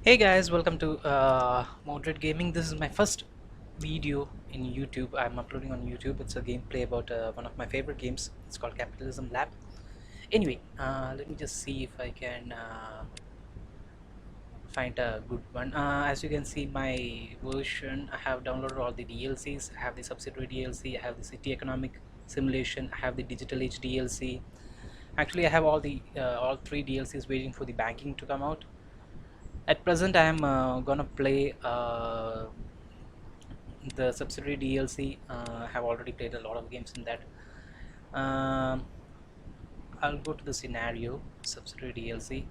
Hey guys, welcome to Moderate Gaming. This is my first video in YouTube. I'm uploading on YouTube. It's a gameplay about one of my favorite games. It's called Capitalism Lab. Anyway, let me just see if I can find a good one. As you can see, my version, I have downloaded all the DLCs. I have the subsidiary DLC. I have the city economic simulation. I have the digital age DLC. Actually, I have all three DLCs waiting for the banking to come out. At present, I am gonna play the subsidiary DLC. I have already played a lot of games in that. Um, I'll go to the scenario subsidiary DLC.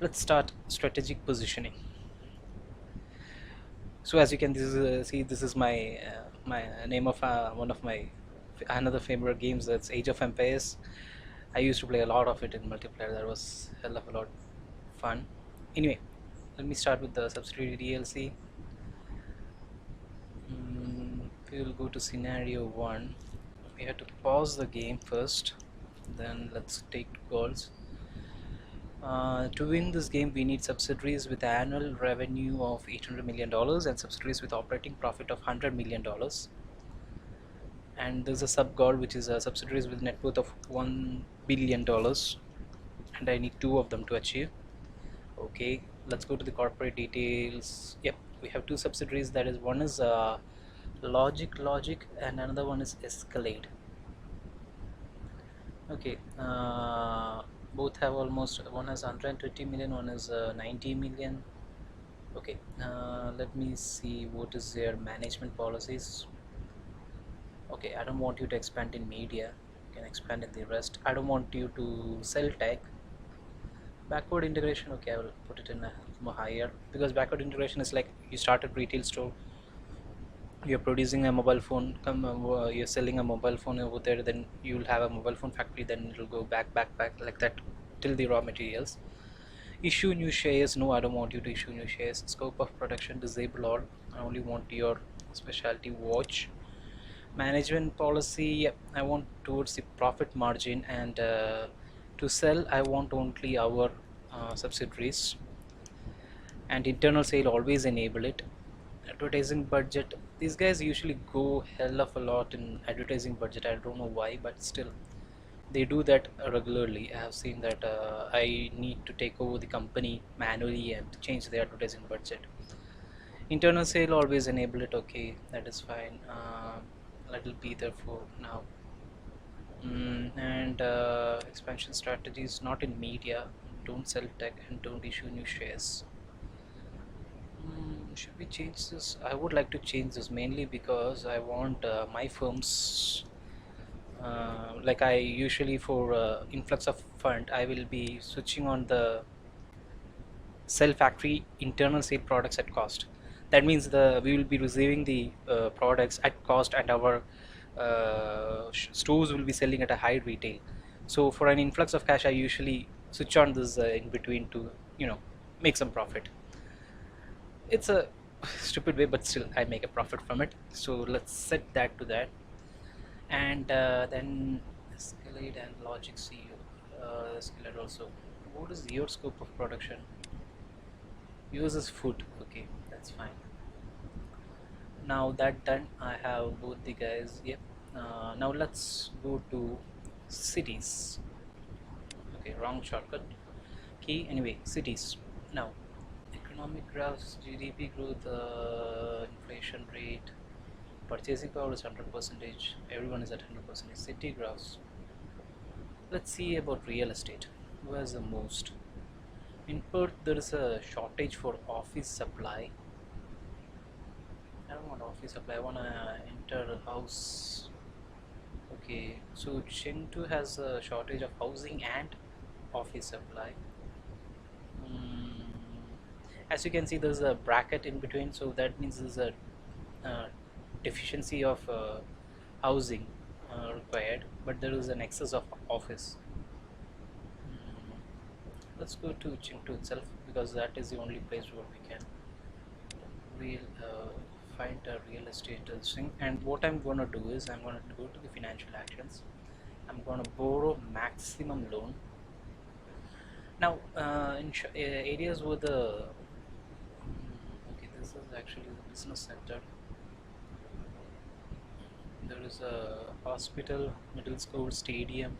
Let's start strategic positioning. So as you can see, this is my name of one of my another favorite games. That's Age of Empires. I used to play a lot of it in multiplayer. That was hell of a lot fun. Anyway, let me start with the subsidiary DLC. We will go to scenario 1. We have to pause the game first, then let's take goals. To win this game, we need subsidiaries with annual revenue of $800 million and subsidiaries with operating profit of $100 million. And there's a sub goal which is subsidiaries with net worth of $1 billion, and I need two of them to achieve. Okay, let's go to the corporate details. Yep, we have two subsidiaries. That is, one is Logic and another one is Escalade. Okay, both have almost, one has 120 million, one is 90 million. Okay, let me see what is their management policies. Okay, I don't want you to expand in media, you can expand in the rest. I don't want you to sell tech. Backward integration, okay, I will put it in a more higher, because backward integration is like you start a retail store, you're producing a mobile phone, you're selling a mobile phone over there, then you'll have a mobile phone factory, then it'll go back like that till the raw materials. Issue new shares, no, I don't want you to issue new shares. Scope of production, disable all, I only want your specialty watch. Management policy, yep, I want towards the profit margin, and to sell I want only our subsidiaries, and internal sale always enable it. Advertising budget, these guys usually go hell of a lot in advertising budget. I don't know why, but still they do that regularly. I have seen that. I need to take over the company manually and change the advertising budget. Internal sale always enable it. Okay, that is fine. Let it be there for now. And expansion strategies, not in media, don't sell tech, and don't issue new shares. Should we change this? I would like to change this mainly because I want my firms, like I usually for influx of fund, I will be switching on the sell factory internal sale products at cost. That means we will be receiving the products at cost, and our stores will be selling at a high retail. So for an influx of cash, I usually switch on this in between to, make some profit. It's a stupid way, but still I make a profit from it. So let's set that to that. And then Escalade and Logic CEO. Escalade also, what is your scope of production? Uses food, okay, that's fine. Now that done, I have both the guys. Yep. Now let's go to cities. Okay, wrong shortcut key. Anyway, cities. Now economic graphs, GDP growth, inflation rate, purchasing power is 100%. Everyone is at 100%. City graphs. Let's see about real estate. Who has the most? In Perth, there is a shortage for office supply. I don't want office supply. I want to enter house. Okay, so Chengdu has a shortage of housing and office supply. Mm, as you can see, there's a bracket in between, so that means there's a deficiency of housing required, but there is an excess of office. Let's go to Chengdu itself, because that is the only place where we can real find a real estate thing. And what I'm going to do is I'm going to go to the financial actions. I'm going to borrow maximum loan. Now, in areas where the okay, this is actually the business center. There is a hospital, middle school, stadium,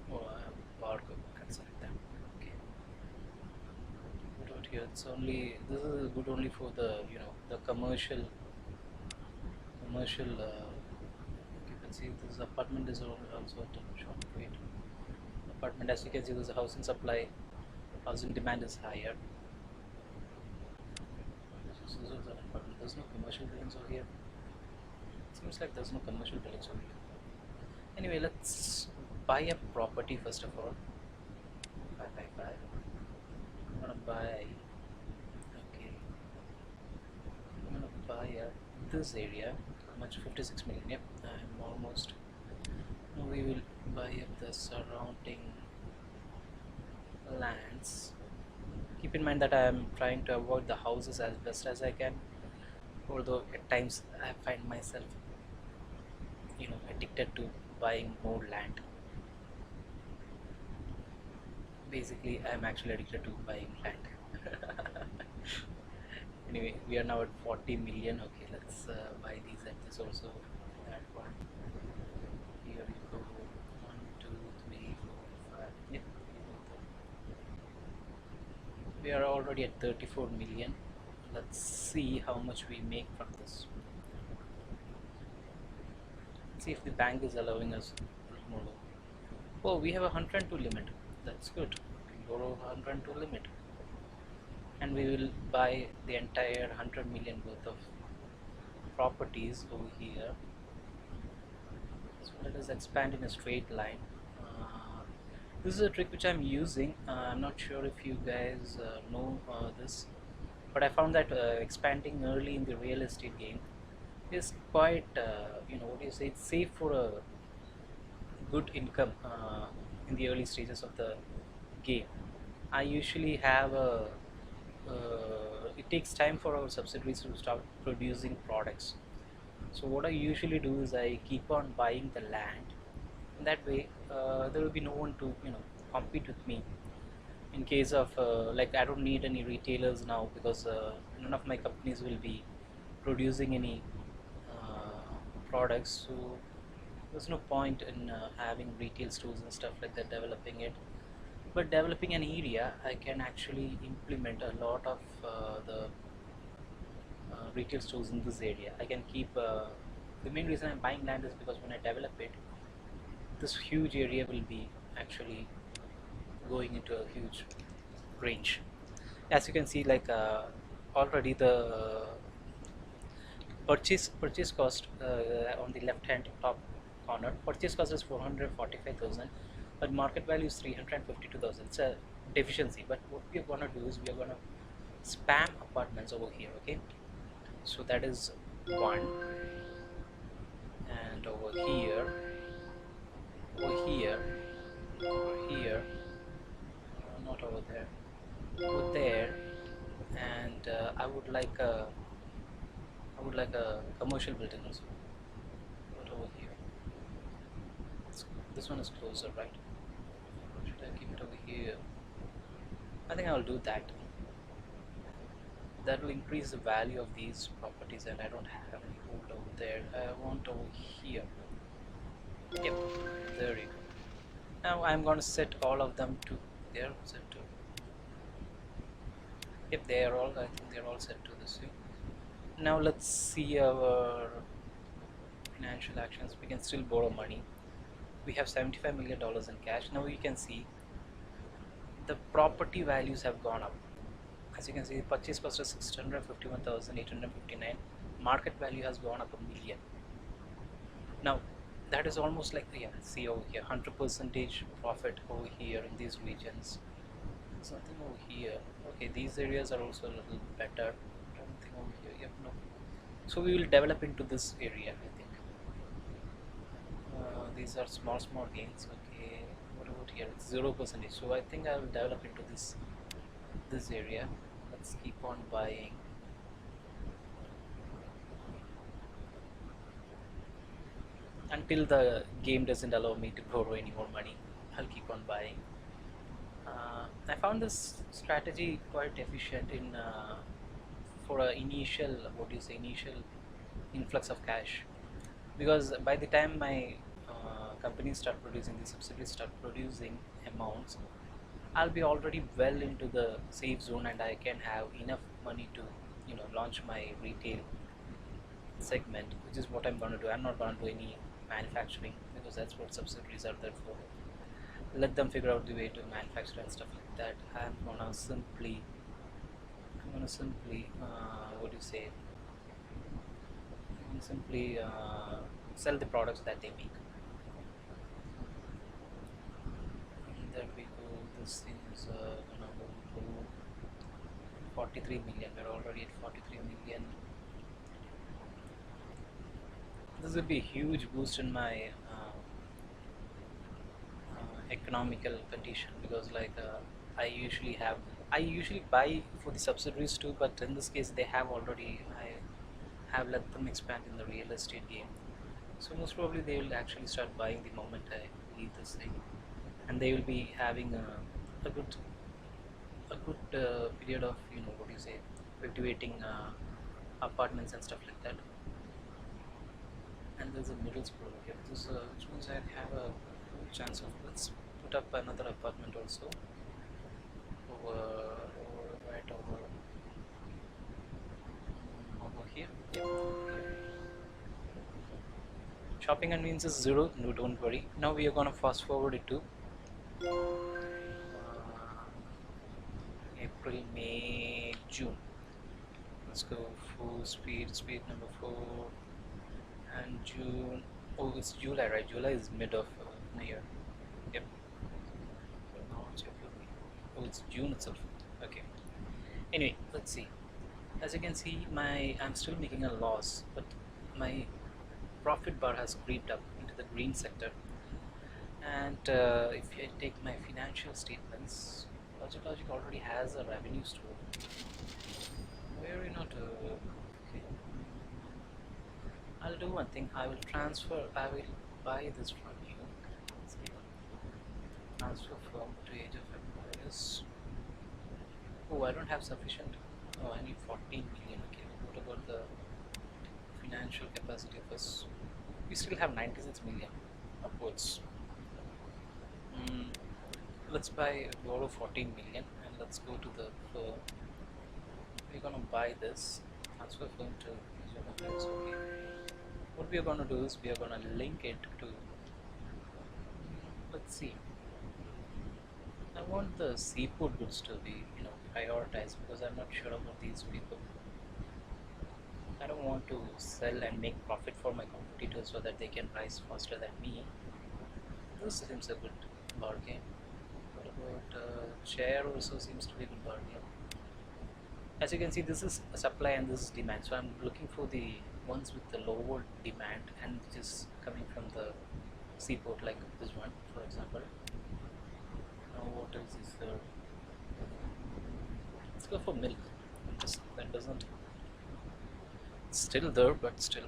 or a park, something like that. Okay, but out here it's only this is good only for the the commercial. You can see this apartment is also a short wait. Apartment, as you can see, there's a housing supply, housing demand is higher. So this is an apartment. There's no commercial buildings over here. Seems like there's no commercial buildings over here. Anyway, let's buy a property first of all. Buy. I'm gonna buy. Okay, I'm gonna buy this area. How much? 56 million. Yep, I'm almost. Now we will buy up the surrounding lands. Keep in mind that I am trying to avoid the houses as best as I can. Although at times I find myself, addicted to buying more land. Basically, I'm actually addicted to buying land. Anyway, we are now at 40 million. Okay, let's buy these at this also. That one. Here we go. 1, 2, 3, 4, 5. Yep. We are already at 34 million. Let's see how much we make from this. See if the bank is allowing us more. Oh, we have a 102 limit. That's good. We borrow 102 limit, and we will buy the entire 100 million worth of properties over here. So let us expand in a straight line. This is a trick which I'm using. I'm not sure if you guys know this, but I found that expanding early in the real estate game is quite, what do you say, it's safe for a good income in the early stages of the game. I usually have it takes time for our subsidiaries to start producing products. So what I usually do is I keep on buying the land. In that way, there will be no one to compete with me. In case of like, I don't need any retailers now, because none of my companies will be producing any products. So there's no point in having retail stores and stuff like that, developing it. But developing an area, I can actually implement a lot of the retail stores in this area. I can keep the main reason I'm buying land is because when I develop it, this huge area will be actually going into a huge range. As you can see, like already the purchase cost on the left hand top corner, purchase cost is 445,000, but market value is 352,000. It's a deficiency. But what we are gonna do is we are gonna spam apartments over here. Okay, so that is one, and over here, over here, over here, not over there, over there, and I would like a commercial building also. Not over here. This one is closer, right? Should I keep it over here? I think I will do that. That will increase the value of these properties, and I don't have any hold over there. I want over here. Yep, there you go. Now I'm going to set all of them to there. Set to. Yep, they are all. I think they are all set to this thing. Now let's see our financial actions. We can still borrow money. We have $75 million in cash. Now you can see the property values have gone up. As you can see, purchase cost is 651,859. Market value has gone up a million. Now that is almost like, yeah, see over here, 100% profit over here in these regions. Something over here. Okay, these areas are also a little better. Something over here. Yep, no. So we will develop into this area, I think. These are small gains. Okay, what about here? It's 0%. So I think I will develop into this area. Let's keep on buying. Until the game doesn't allow me to borrow any more money, I'll keep on buying. I found this strategy quite efficient in for a initial, what do you say, initial influx of cash, because by the time my companies start producing, the subsidiaries start producing amounts, I'll be already well into the safe zone and I can have enough money to launch my retail segment, which is what I'm going to do. I'm not going to do any manufacturing because that's what subsidiaries are there for. Let them figure out the way to manufacture and stuff like that. I'm gonna simply what do you say, simply sell the products that they make. And there we go. This thing is gonna go to 43 million. We're already at 43 million. This will be a huge boost in my economical condition, because like I usually buy for the subsidiaries too, but in this case they have already, I have let them expand in the real estate game. So most probably they will actually start buying the moment I leave this thing, and they will be having a good period of what do you say, cultivating apartments and stuff like that. And there's a middle school over here. This which means I have a good chance of, let's put up another apartment also right over here. Yeah. Shopping convenience is 0. No, don't worry. Now we are gonna fast forward it to April, May, June. Let's go full speed. Speed number 4. And June. Oh, it's July, right? July is mid of the year. Yep. March, April, May. Oh, it's June itself. Okay. Anyway, let's see. As you can see, I'm still making a loss, but my profit bar has creeped up into the green sector. And if I take my financial statements, Logic already has a revenue store. Where are you not? Okay. I'll do one thing. I will buy this from you. Let's see. Transfer from to Age of Empires. Oh, I don't have sufficient. Oh, I need 14 million. Okay, what about the financial capacity of us? We still have 96 million upwards. Let's borrow 14 million and let's go to the firm. We're gonna buy this. Transfer firm to Age of Empires. Okay. What we are gonna do is we are gonna link it to. Let's see. I want the seafood goods to be, prioritized, because I'm not sure about these people. I don't want to sell and make profit for my competitors so that they can rise faster than me. This seems a good bargain. What about chair also seems to be a good bargain. As you can see, this is supply and this is demand. So I'm looking for the ones with the lower demand and which is coming from the seaport, like this one, for example. Now what else is there? Let's go for milk. That doesn't. It's still there, but still,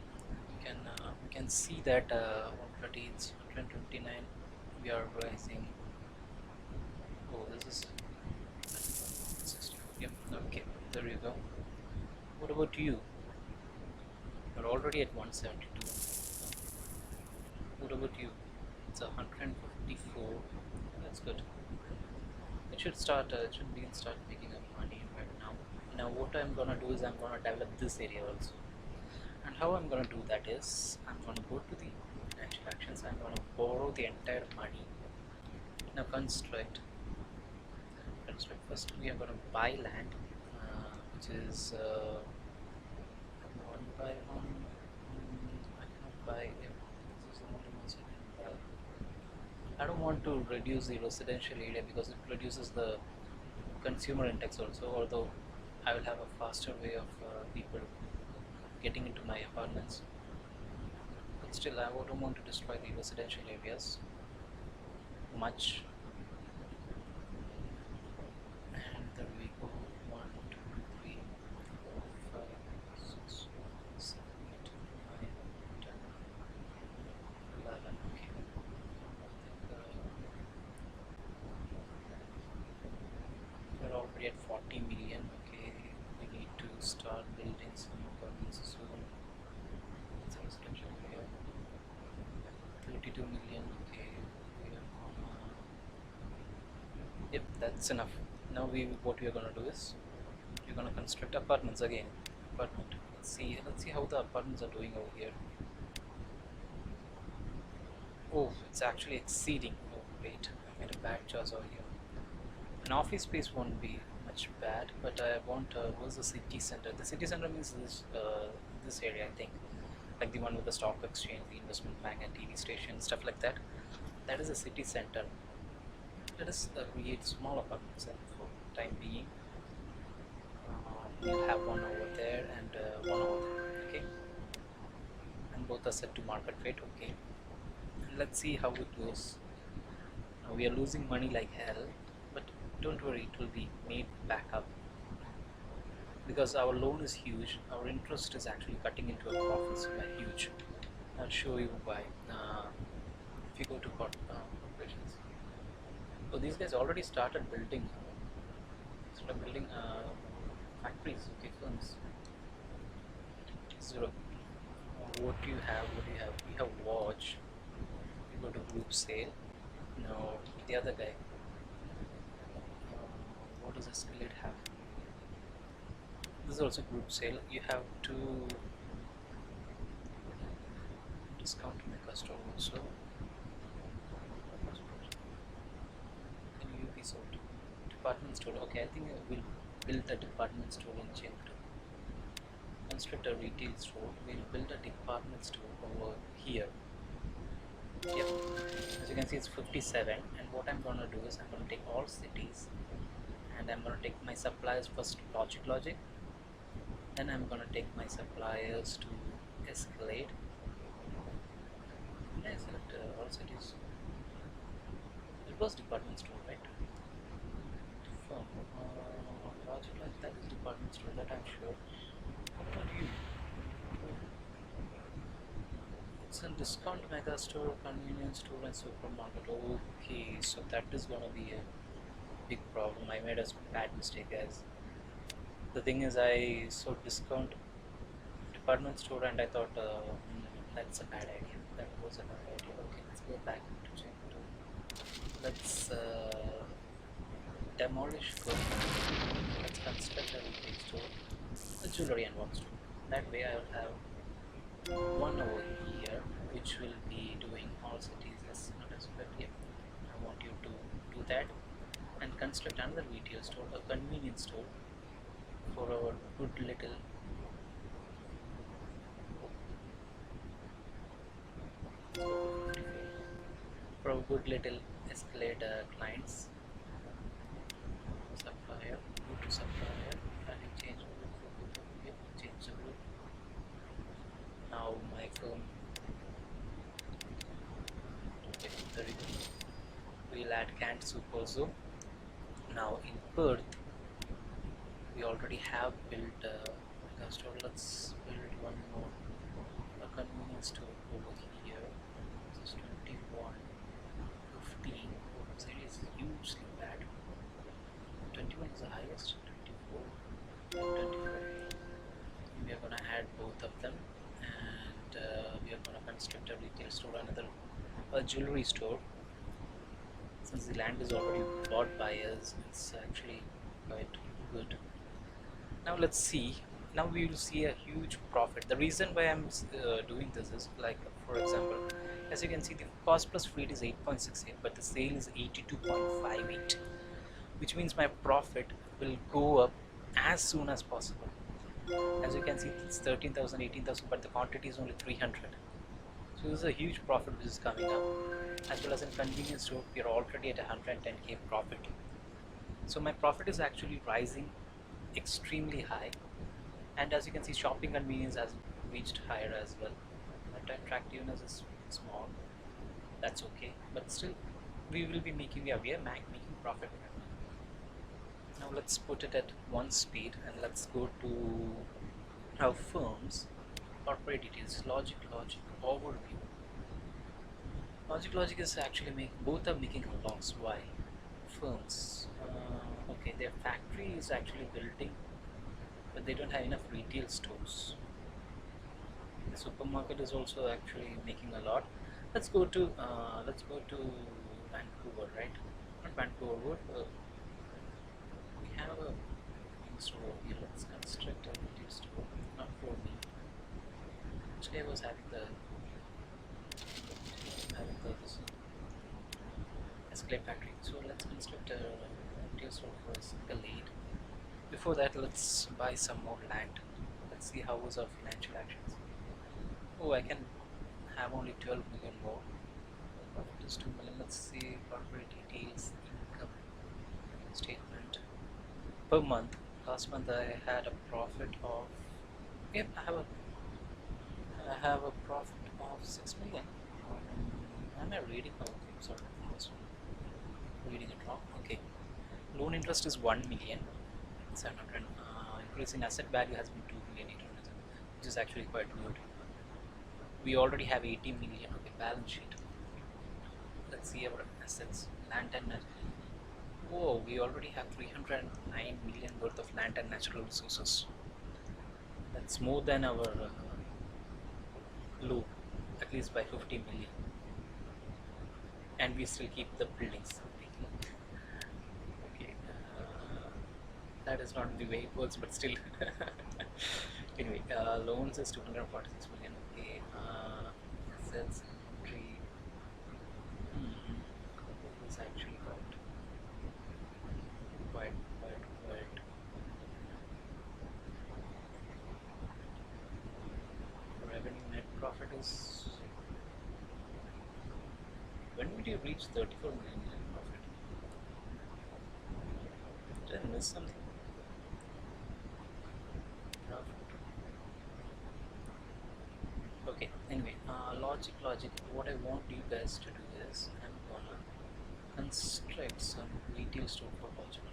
we can see that already it's 129. We are rising. Oh, this is 64. Yep. Okay, there you go. What about you? You're already at 172. What about you? It's 154. That's good. It should start. It should start making up money right now. Now, what I'm gonna do is I'm gonna develop this area also. And how I'm gonna do that is I'm gonna go to the financial actions. I'm gonna borrow the entire money. Now construct. First, we are gonna buy land, which is 1 by 1. I cannot buy. This is the only ones I can buy. I don't want to reduce the residential area because it reduces the consumer index also, although I will have a faster way of people getting into my apartments. But still, I don't want to destroy the residential areas much. And there we go. 1, 2, 3, 4, 5, 6, 7, 8, 9, 10, 11. Okay. start building some apartments soon. Let's have a selection here. 32 million. Okay, we are gonna. Yep, that's enough. Now what we are gonna do is we're gonna construct apartments again. Apartment. Let's see how the apartments are doing over here. Oh, it's actually exceeding. Oh, wait, I made a bad choice over here. An office space won't be much bad, but I want what's the city center? The city center means this area, I think, like the one with the stock exchange, the investment bank, and TV station, stuff like that. That is a city center. Let us create small apartments for time being. We'll have one over there and one over there. Okay, and both are set to market rate. Okay, and let's see how it goes. We are losing money like hell, but don't worry, it will be made back up because our loan is huge. Our interest is actually cutting into our profits by huge. I'll show you why. If you go to corporations, so these guys already started building factories. Okay, firms. Zero. What do you have? We have watch. We go to group sale. No, the other guy. What does Escalate have? This is also group sale. You have to discount my customer also. Can you be sold? Department store. Okay, I think we'll build a department store in Chengdu. Construct a retail store. We'll build a department store over here. Yep. As you can see, it's 57. And what I'm gonna do is I'm gonna take all cities, and I'm gonna take my suppliers first. Logic. Then I'm gonna take my suppliers to Escalate. Did I select all cities? It was department store, right? Firm. Logic, that is department store, that I'm sure. What about you? It's a discount mega store, convenience store, and supermarket. Okay, so that is gonna be a big problem. I made a bad mistake, guys. The thing is, I saw discount department store and I thought that's a bad idea. That was a bad idea. Okay, let's go back to check. Let's demolish first. Let's construct a retail store, a jewelry and one store. That way I'll have one over here which will be doing all cities as not as well. Yeah, I want you to do that and construct another retail store, a convenience store for our good little Escalator clients. Supplier, go to supplier, and change the group. Change the group. Now my firm. Okay, there we go. We'll add canned soup also. Now in Perth, we already have built a store. Let's build one more, a convenience store over here. This is 21, 15. Oh, it is hugely bad. 21 is the highest. 24, 24. We are gonna add both of them, and we are gonna construct a retail store, a jewelry store. Since the land is already bought by us, it's actually quite good. Now let's see. Now we will see a huge profit. The reason why I'm doing this is, like, for example, as you can see, the cost plus freight is 8.68, but the sale is 82.58, which means my profit will go up as soon as possible. As you can see, it's 13,000, 18,000, but the quantity is only 300. So this is a huge profit which is coming up. As well as in convenience store, we are already at 110k profit. So my profit is actually rising extremely high, and as you can see, shopping convenience has reached higher as well. But attractiveness is small. That's okay, but still we are making profit. Now let's put it at 1 speed and let's go to our firms, corporate details, logic, overview. Logic is actually both are making a loss. Why? Firms. Okay, their factory is actually building but they don't have enough retail stores. The supermarket is also actually making a lot. Let's go to Vancouver, right? Not Vancouver. We have a store here. Let's construct a retail store. Not for me. Actually, I was having the this Escalate factory. So let's construct a retail store for a single aid. Before that, let's buy some more land. Let's see how was our financial actions. Oh, I can have only 12 million more. Profit is 2 million. Let's see corporate details, income statement per month. Last month I had a profit of. Yep, I have a profit of 6 million. Am I reading? Oh, okay, sorry, I was reading it wrong. Okay, loan interest is 1 million. 700. Increase in asset value has been 2 million 800, which is actually quite good. We already have 80 million. Okay, balance sheet. Let's see our assets. Land and whoa, we already have 309 million worth of land and natural resources. That's more than our loan, at least by 50 million. And we still keep the buildings. Okay, that is not the way it works, but still. Anyway, loans is 246 million. Okay, assets, inventory. This actually got quite. Revenue net profit is. When did you reach 34 million net profit? Did I miss something? Okay, anyway, logic. What I want you guys to do is I'm gonna construct some retail store for logic.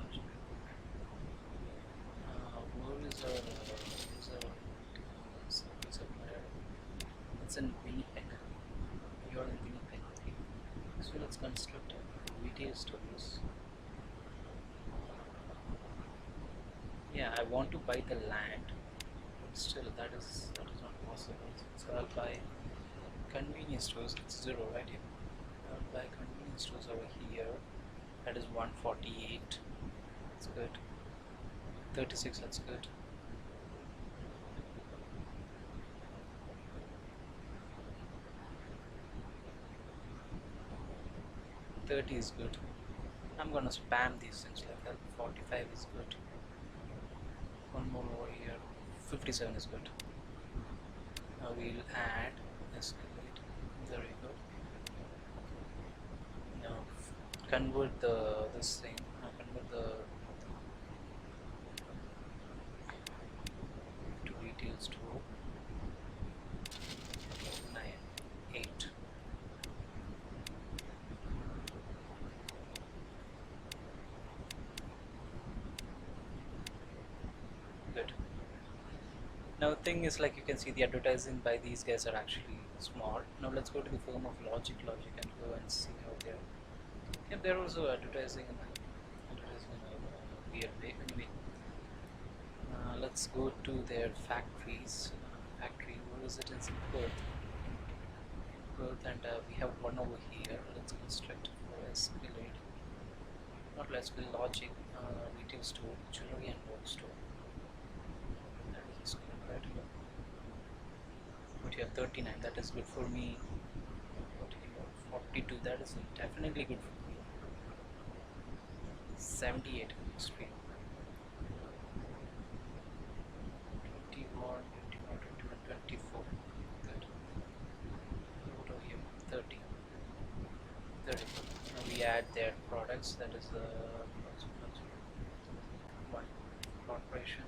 Where is our somewhere? It's in Winnipeg. You're in Winnipeg. Okay. So let's construct a retail stores. Yeah, I want to buy the land, but still that is not possible. So I'll buy convenience stores. It's 0 right here. I'll buy convenience stores over here. That is 148. That's good. 36. That's good. $30 is good. I'm gonna spam these things like that. 45 is good. One more over here. 57 is good. Now we'll add escalate. Very good. Now convert this thing. Convert the to retail store. 9, 8. Good. Now the thing is, like you can see, the advertising by these guys are actually small. Now let's go to the firm of Logic and go and see how they're. Yeah, they're also advertising in a weird way. Anyway, let's go to their factories. Factory, where is it? It's in Perth. And we have one over here. Let's construct for escalate. Not let's build Logic, retail store, jewelry and book store. Right here. But you have 39, that is good for me. 42, that is definitely good for me. 78, extreme. 21, 24, good. What over here? 30. 30. Now we add their products, that is the one corporation.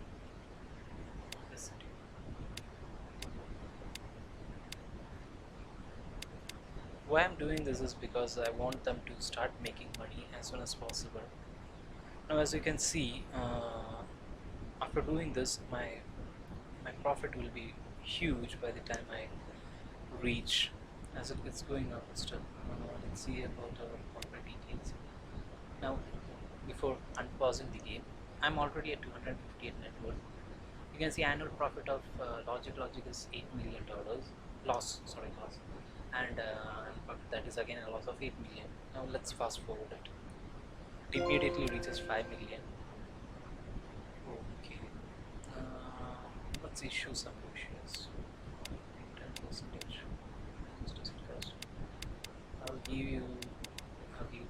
Why I'm doing this is because I want them to start making money as soon as possible. Now as you can see, after doing this, my profit will be huge by the time I reach, as it's going up still. Let's see about our corporate details. Now before unpausing the game, I'm already at 258 net worth. You can see annual profit of Logic is $8 million loss. Sorry, loss, and that is again a loss of 8 million. Now let's fast forward it. It immediately reaches 5 million. Okay, let's issue some more shares. 10%. How much does it cost? I'll give you 3 million.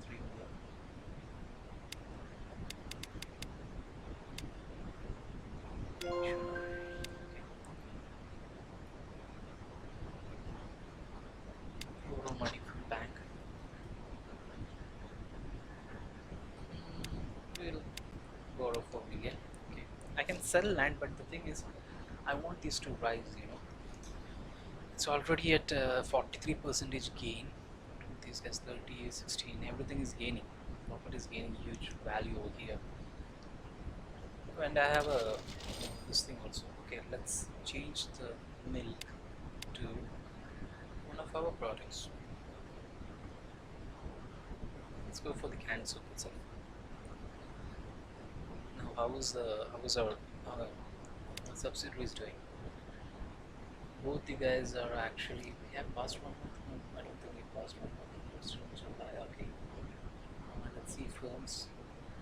Issue now. Borrow money from bank. We'll borrow 4 million. Okay, I can sell land, but the thing is, I want this to rise. It's already at 43% gain. These guys 30, 16, everything is gaining. Property is gaining huge value over here. And I have this thing also. Okay, let's change the milk to one of our products. Let's go for the canned soup itself. Now, how is our subsidiaries doing? Both the guys are actually, we have passed 1 month. No, I don't think we passed 1 month. July. Okay. Let's see firms.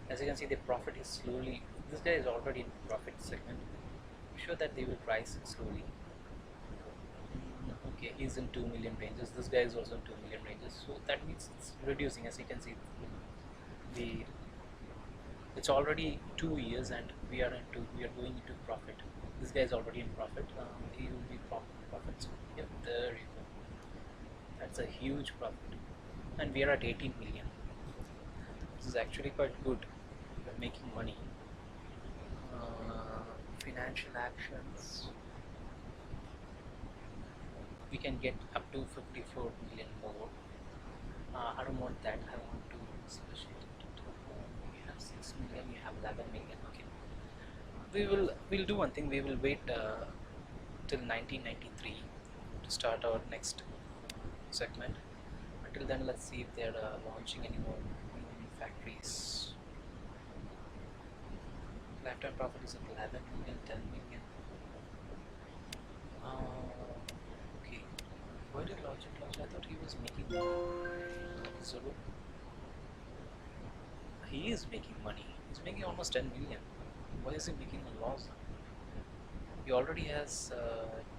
As you can see, the profit is slowly. This guy is already in profit segment. I'm sure that they will rise slowly. Okay, he's in 2 million ranges. This guy is also in 2 million ranges. So that means it's reducing. As you can see, it's already 2 years, and we are going into profit. This guy is already in profit. He will be profit. So, yep, there you go. That's a huge profit, and we are at 18 million. This is actually quite good. We're making money. Financial actions. We can get up to 54 million more. I don't want that. I want to associate it. You have 6 million. You have 11 million. Okay. We'll do one thing. We will wait till 1993 to start our next segment. Until then, let's see if they're launching any more factories. Lifetime profit is at 11 million, 10 million. Okay. Why did Logic launch? I thought he was making Zulu. He is making money. He's making almost 10 million. Why is he making a loss? He already has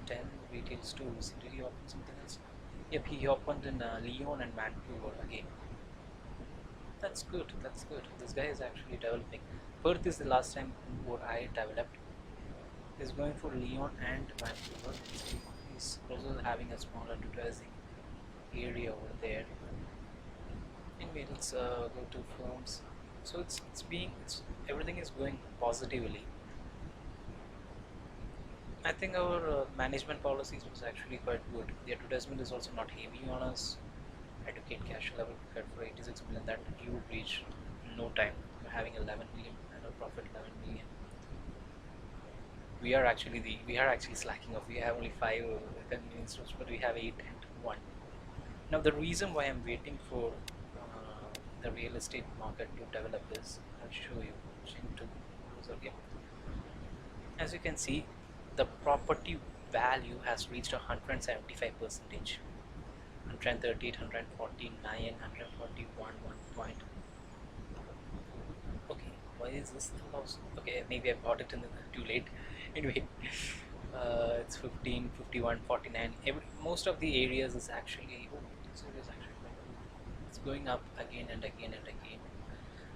10 retail stores. Did he open something else? Yep, he opened in Lyon and Vancouver again. That's good. That's good. This guy is actually developing. Perth is the last time what I developed. He's going for Lyon and Vancouver. He's also having a small advertising area over there. Anyway, let's go to firms. So it's everything is going positively. I think our management policies was actually quite good. The advertisement is also not heavy on us. Educate cash level prepared for 86 million, that you would reach in no time. We're having 11 million and a profit 11 million. We are actually slacking off. We have only 5 10 million stores, but we have 8 and 1. Now the reason why I'm waiting for the real estate market to develop is, I'll show you. As you can see, the property value has reached 175%. 138, 149, 141, 1 point. Okay, why is this the loss? Okay, maybe I bought it in too late. Anyway, it's 15, 51, 49. Most of the areas is actually, it's going up again and again and again.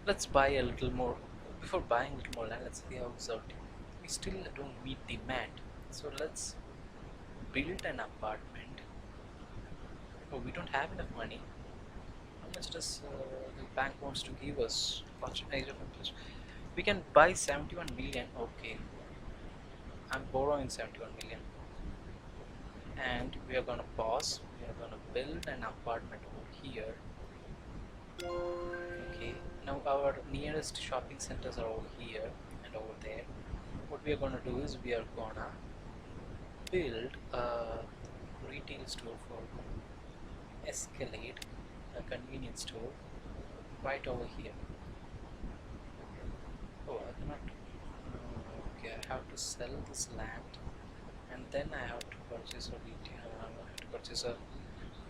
Let's buy a little more. Before buying a little more land, let's see how it's out. We still don't meet demand, so let's build an apartment. Oh, we don't have enough money. How much does the bank wants to give us? We can buy 71 million. Okay, I'm borrowing 71 million, and we are gonna pause. We are gonna build an apartment over here. Okay, now our nearest shopping centers are over here and over there. What we are gonna do is we are gonna build a retail store for Escalade, a convenience store right over here. Oh, I cannot. Okay, I have to sell this land, and then I have to purchase a retail. I have to purchase a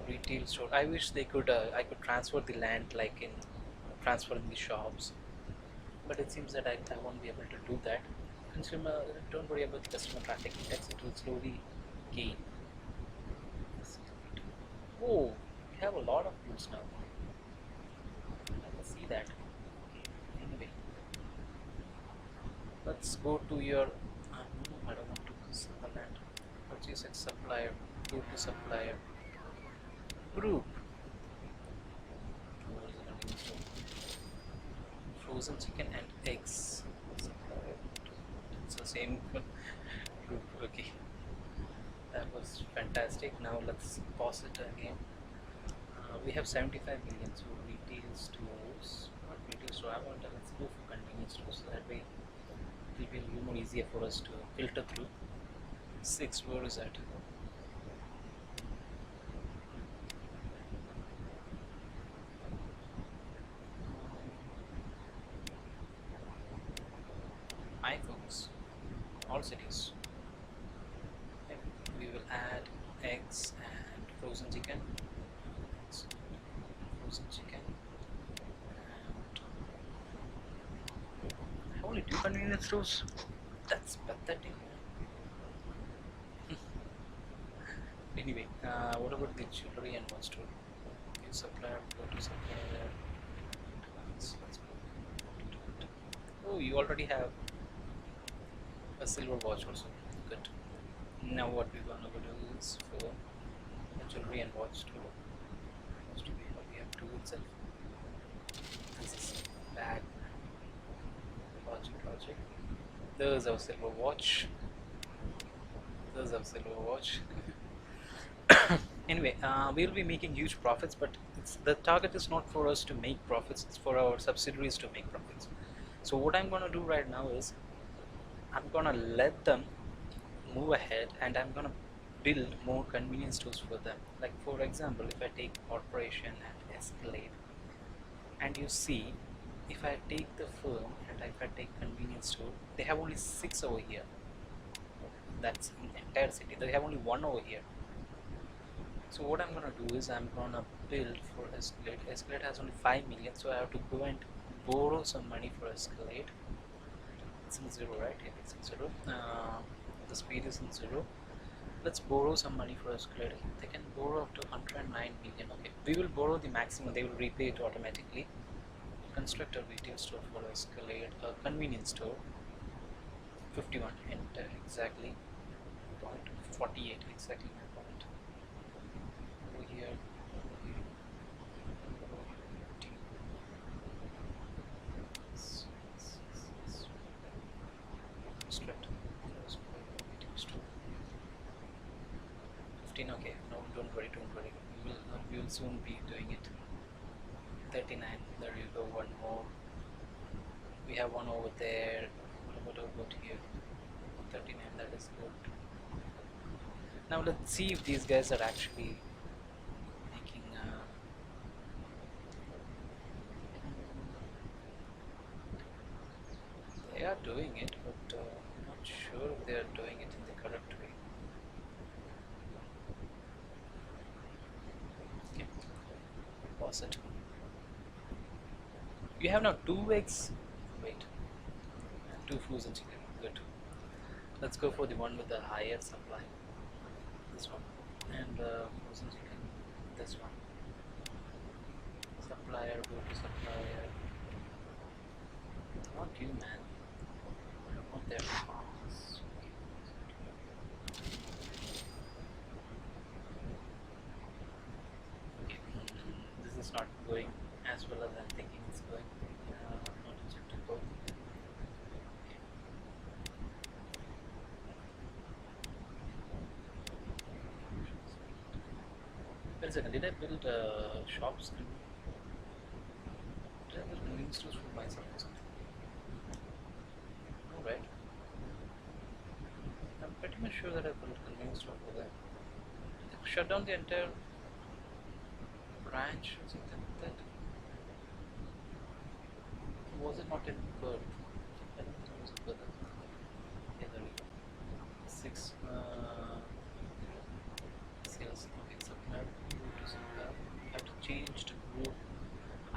retail store. I wish they could. I could transfer the land like in transferring the shops, but it seems that I won't be able to do that. Consumer, don't worry about the customer traffic index. It will slowly gain. Oh, we have a lot of goods now. I can see that. Anyway, let's go to your. I don't want to sell the land. Purchase a supplier. Go to supplier. Group. Frozen chicken and eggs. Supplier. It's the same group. Okay. That was fantastic. Now let's pause it again. We have 75 million, so retail stores. Not retail store. I want. Let's go for convenience stores. So that way it will be a little more easier for us to filter through. 6. Where is that? iPhones. All cities. Okay. We will add eggs and frozen chicken. Frozen chicken. And only 2 convenience stores. That's pathetic. Anyway, what about the jewelry and watch store? New supplier, go to supplier. Let's go. Oh, you already have a silver watch also. Good. Now what we're gonna do is for jewelry and watch store. We have 2 itself. This is bad. Logic. There's our silver watch. Anyway, we'll be making huge profits, but the target is not for us to make profits, it's for our subsidiaries to make profits. So what I'm going to do right now is I'm going to let them move ahead, and I'm going to build more convenience stores for them. Like for example, if I take corporation and Escalade, and you see, if I take the firm and if I take convenience store, they have only 6 over here. That's in the entire city. They have only 1 over here. So what I'm gonna do is I'm gonna build for Escalade. Escalade has only 5 million, so I have to go and borrow some money for Escalade. It's in 0, right? Yeah, it's in 0. The speed is in 0. Let's borrow some money for Escalade. They can borrow up to 109 million. Okay, we will borrow the maximum. They will repay it automatically. Construct a retail store for Escalade, a convenience store. 51 enter exactly. Point 48 exactly my point. Over here. Construct retail store. 15. Okay, no, don't worry. We will soon be doing it. 39. There you go. One more. We have one over there. What about here? 39. That is good. Now let's see if these guys are actually making. They are doing it, but I'm not sure if they are doing it in the correct way. Okay. Pause it. You have now 2 eggs. Wait. And 2 frozen chicken. Good. Let's go for the one with the higher supply. This one. And frozen chicken. This one. Supplier. Go to supplier. Not you, man. I want their farms. Okay. This is not going as well as I'm thinking it's going. Not acceptable. Wait a second, did I build shops? Did I build convenience stores for myself or something? No, right? I'm pretty much sure that I built convenience store for that. Shut down the entire branch or something like that. Was it not in birth? I don't think it was in birth. Yeah, there we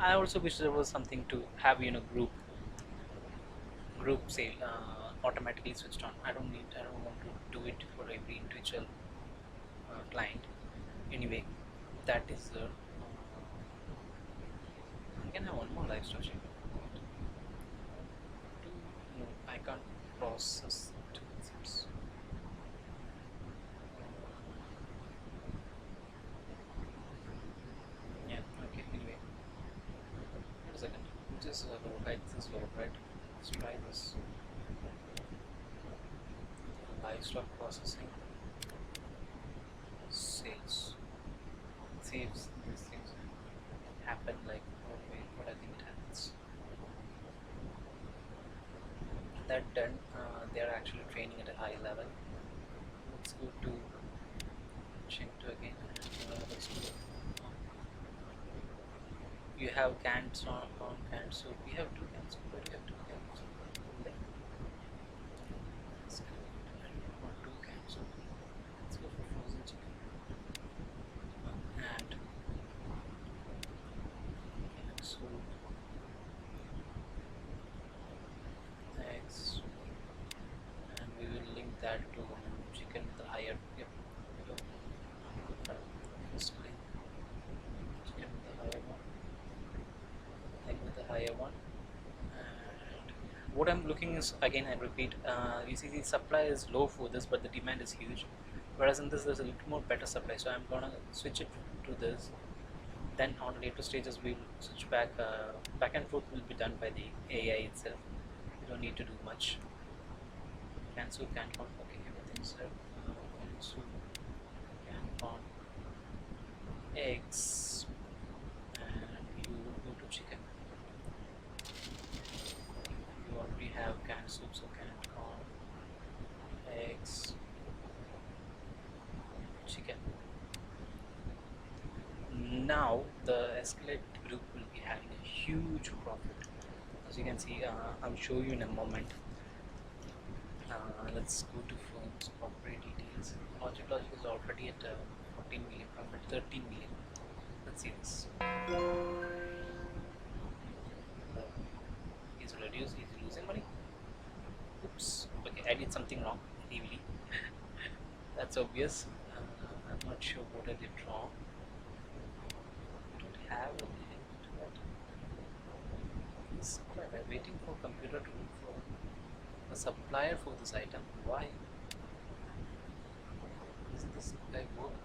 I also wish there was something to have, group sale automatically switched on. I don't want to do it for every individual client. Anyway, that is I can have one more live stream. No, I can't process it. It seems. Yeah, okay, anyway. Wait a second. Just load, right? This is load, right? Let's try this. Livestock processing. Sales. Saves these things happen like, oh wait, what I think it happens. That done, they are actually training at a high level. Let's go to Shinto again. Let's do you have cans on cans, so we have two cans. Where do we have two cans? Like, let's go for two cans. Let's go for frozen chicken and soup, eggs, and we will link that to chicken with the higher. Yep. First link chicken with the higher one. Egg with the higher one. And what I'm looking is, again I repeat, you see the supply is low for this, but the demand is huge, whereas in this there's a little more better supply, so I'm gonna switch it to this. Then on later stages we'll switch back and forth will be done by the AI itself. You don't need to do much. Cancel CanCon, okay, everything's set. Cancel CanCon, eggs, and you go to chicken. You already have canned soup, so canned corn, eggs, chicken. Now the Escalate group will be having a huge profit. As you can see, I'll show you in a moment. Let's go to firms, corporate details. Logic is already at 14 million, profit 13 million. Let's see this. He's reduced, he's losing money. Oops, okay, I did something wrong, heavily. That's obvious. I'm not sure what I did wrong. I don't have a link to that. I'm waiting for computer to look for a supplier for this item. Why? Is this guy work?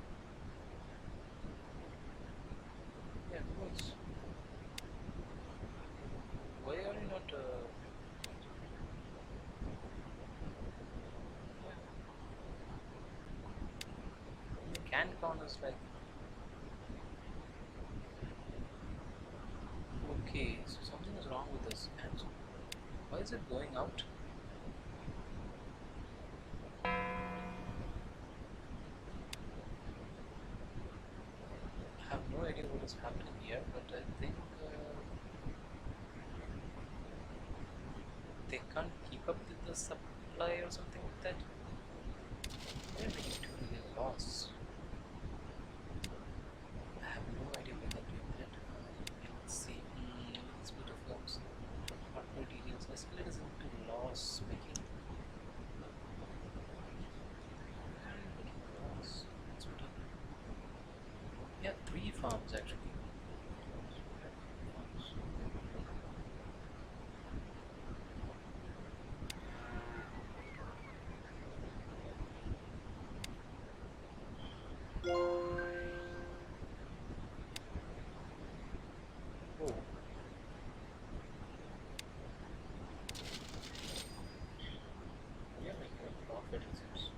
Yeah, it works. Why are you not the can count is like, okay, so something is wrong with this can. Why is it going out? I have no idea what is happening here, but I think they can't keep up with the supply or something like that. They're making too many loss. I have no idea why they're doing that. Let's see. Let's go to firms. What more details? Escalate is into loss making. Loss. That's what happened. Yeah, 3 farms actually. Oh. Yeah, making a profit it seems.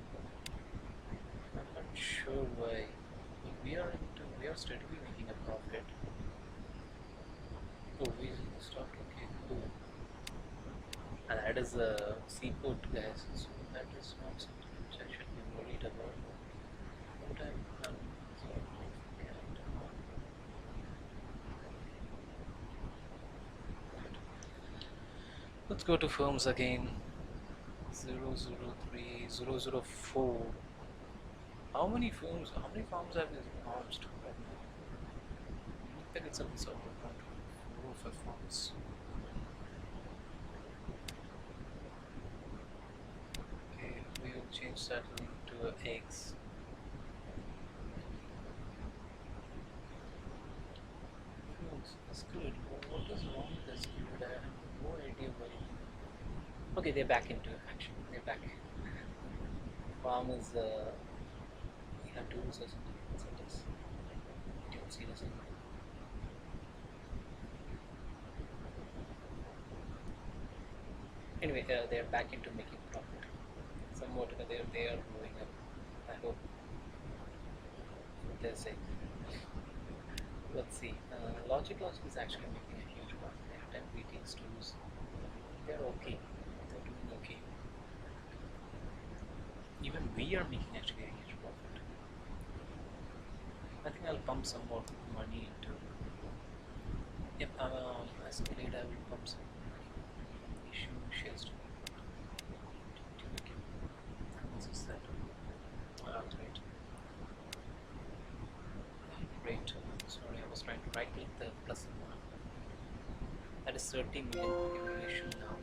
I'm not sure why. We are steadily making a profit. Oh, we stopped. Okay, cool. And that is a seaport, guys. So that is not something which I should be worried about. What I've done is let's go to firms again. 003, 004. How many farms have been launched right now? Look at it's a result of 1, 2, waterfall forms. Okay, we will change that link to eggs. That's good. What is wrong with this good? I have no idea why. Okay, they're back into action. They're back. Farm is we have tools or something. What's this? Don't see this. Anyway, they're back into making profit. Somewhat they are growing up. I hope. Let's say. Let's see. Logic is actually making a huge profit. They have 10 meetings to lose. They're okay. They're doing okay. Even we are making actually a huge profit. I think I'll pump some more money into. Yep, escalate. I will pump some money. Issue shares to what is that? Great. Great. Sorry, I was trying to right click the plus one. That is 30 million. Okay, we issue now.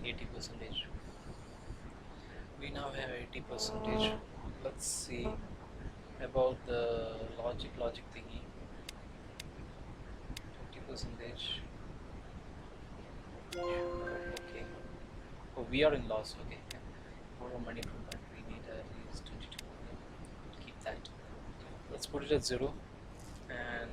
80%. We now have 80%. Let's see about the logic thingy. 20%. Okay. Oh, we are in loss. Okay. Borrow money from that. We need at least 22 million. Keep that. Let's put it at 0. And